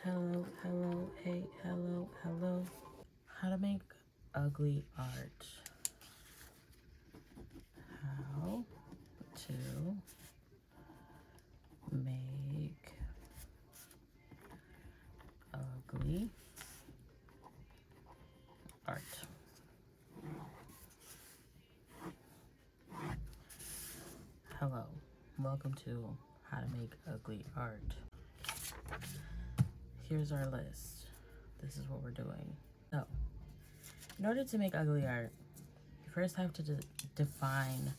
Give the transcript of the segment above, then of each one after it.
Hello, hello, hey, hello, hello. How to make ugly art. How to make ugly art. Hello, welcome to How to Make Ugly Art. Here's our list. This is what we're doing. So, in order to make ugly art, you first have to define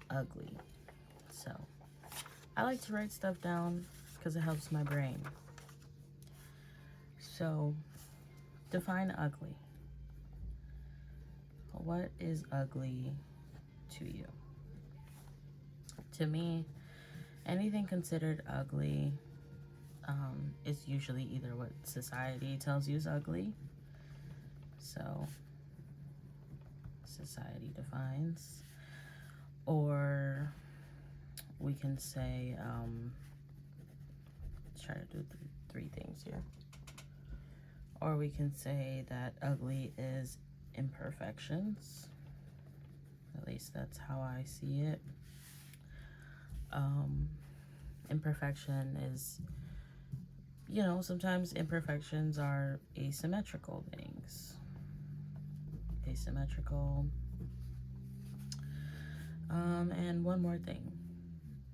ugly. So, I like to write stuff down because it helps my brain. So, define ugly. What is ugly to you? To me, anything considered ugly is usually either what society tells you is ugly. So, society defines. Or we can say, let's try to do three things here. Or we can say that ugly is imperfections. At least that's how I see it. Imperfection is, sometimes imperfections are asymmetrical things. Asymmetrical. And one more thing.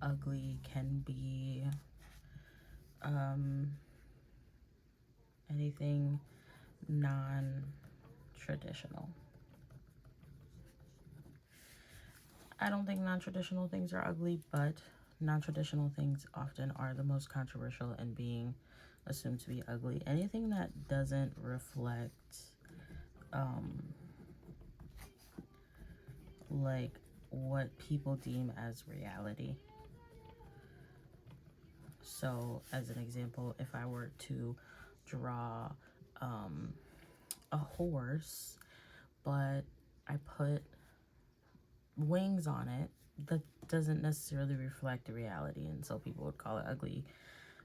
Ugly can be anything non-traditional. I don't think non-traditional things are ugly, but non-traditional things often are the most controversial and being assumed to be ugly. Anything that doesn't reflect like what people deem as reality. So as an example, if I were to draw a horse, but I put wings on it, that doesn't necessarily reflect the reality, and so people would call it ugly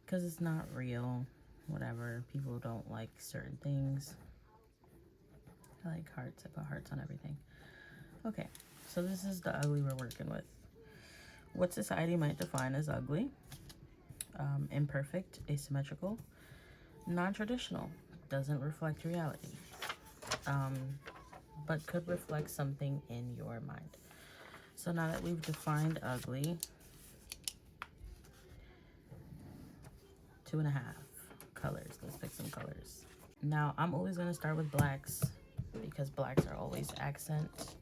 because it's not real. Whatever, people don't like certain things. I like hearts. I put hearts on everything. Okay, so this is the ugly we're working with. What society might define as ugly: imperfect, asymmetrical, non-traditional, doesn't reflect reality, but could reflect something in your mind. So now that we've defined ugly, 2.5 colors. Let's pick some colors. Now I'm always going to start with blacks because blacks are always accent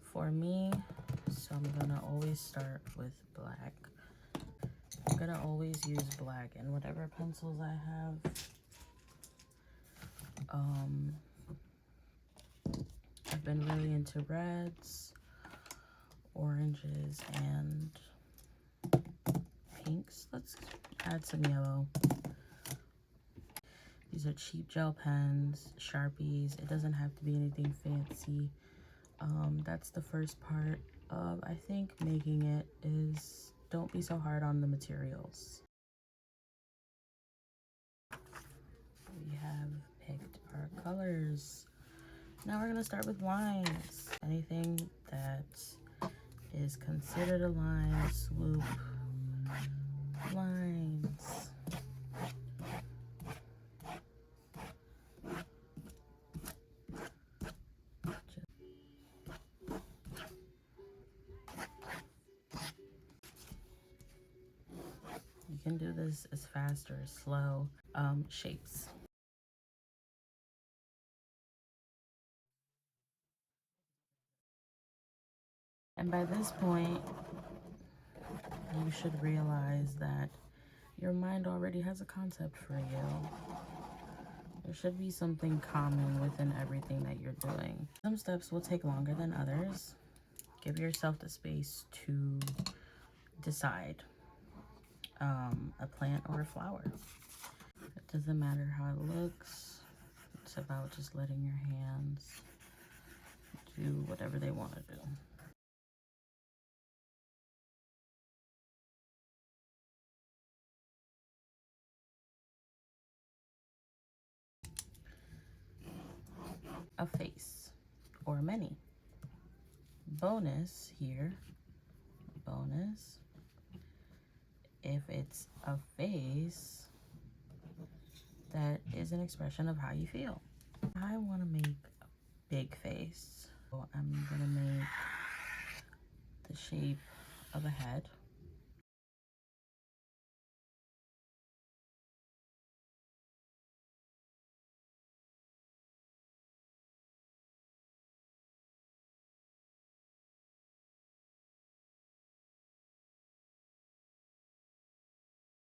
for me. So I'm going to always start with black. I'm going to always use black in whatever pencils I have. I've been really into reds, oranges, and pinks. Let's add some yellow. These are cheap gel pens, Sharpies. It doesn't have to be anything fancy. That's the first part of, I think, making it is don't be so hard on the materials. We have picked our colors. Now we're gonna start with lines. Anything that is considered a line, swoop lines. You can do this as fast or as slow. Shapes. And by this point, you should realize that your mind already has a concept for you. There should be something common within everything that you're doing. Some steps will take longer than others. Give yourself the space to decide. A plant or a flower. It doesn't matter how it looks. It's about just letting your hands do whatever they want to do. a face or many. Bonus here, bonus, if it's a face that is an expression of how you feel. I want to make a big face, so I'm gonna make the shape of a head.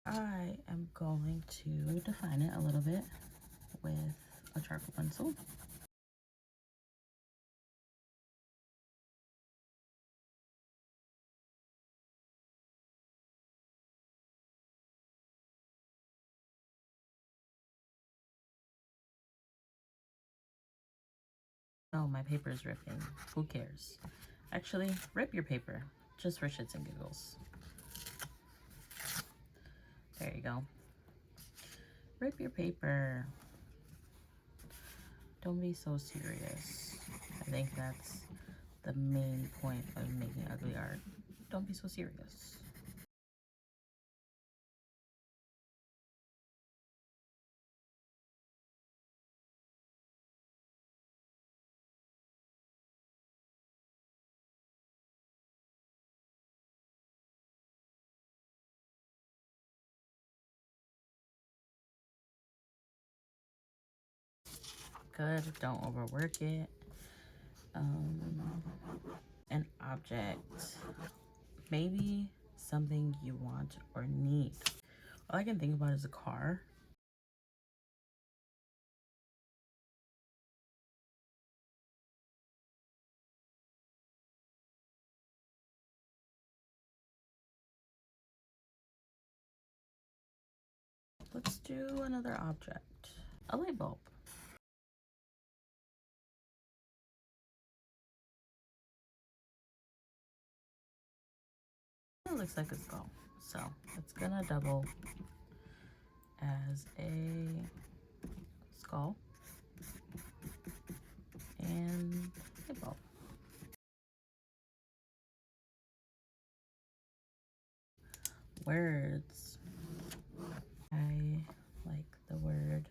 I am going to define it a little bit with a charcoal pencil. Oh, my paper is ripping. Who cares? Actually, rip your paper, just for shits and giggles. There you go. Rip your paper. Don't be so serious. I think that's the main point of making ugly art. Don't be so serious. Good, don't overwork it. An object, maybe something you want or need. All I can think about is a car. Let's do another object. A light bulb. It looks like a skull, so it's gonna double as a skull and light bulb. Words. I like the word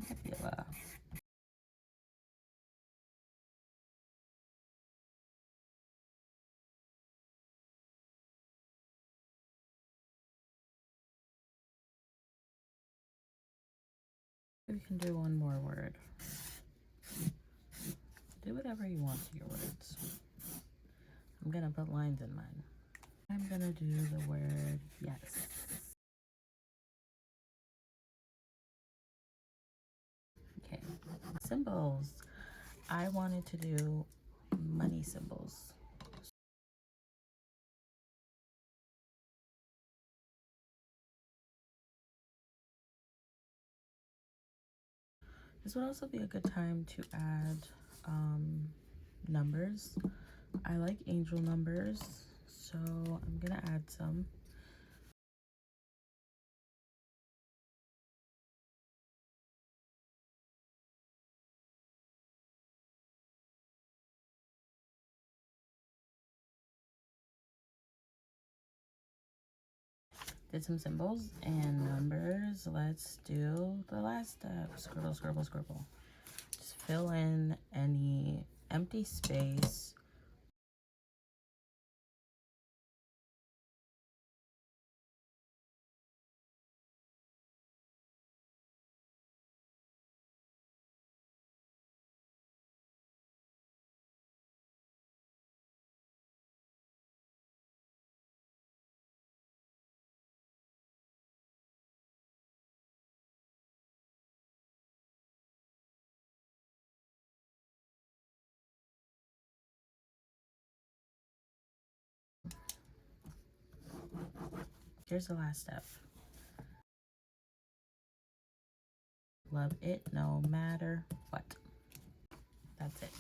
nebula. We can do one more word. Do whatever you want to your words. I'm gonna put lines in mine. I'm gonna do the word yes. Okay, symbols. I wanted to do money symbols. This would also be a good time to add numbers. I like angel numbers, so I'm gonna add some. Did some symbols and numbers. Let's do the last step. Scribble, scribble, scribble. Just fill in any empty space. Here's the last step. Love it no matter what. That's it.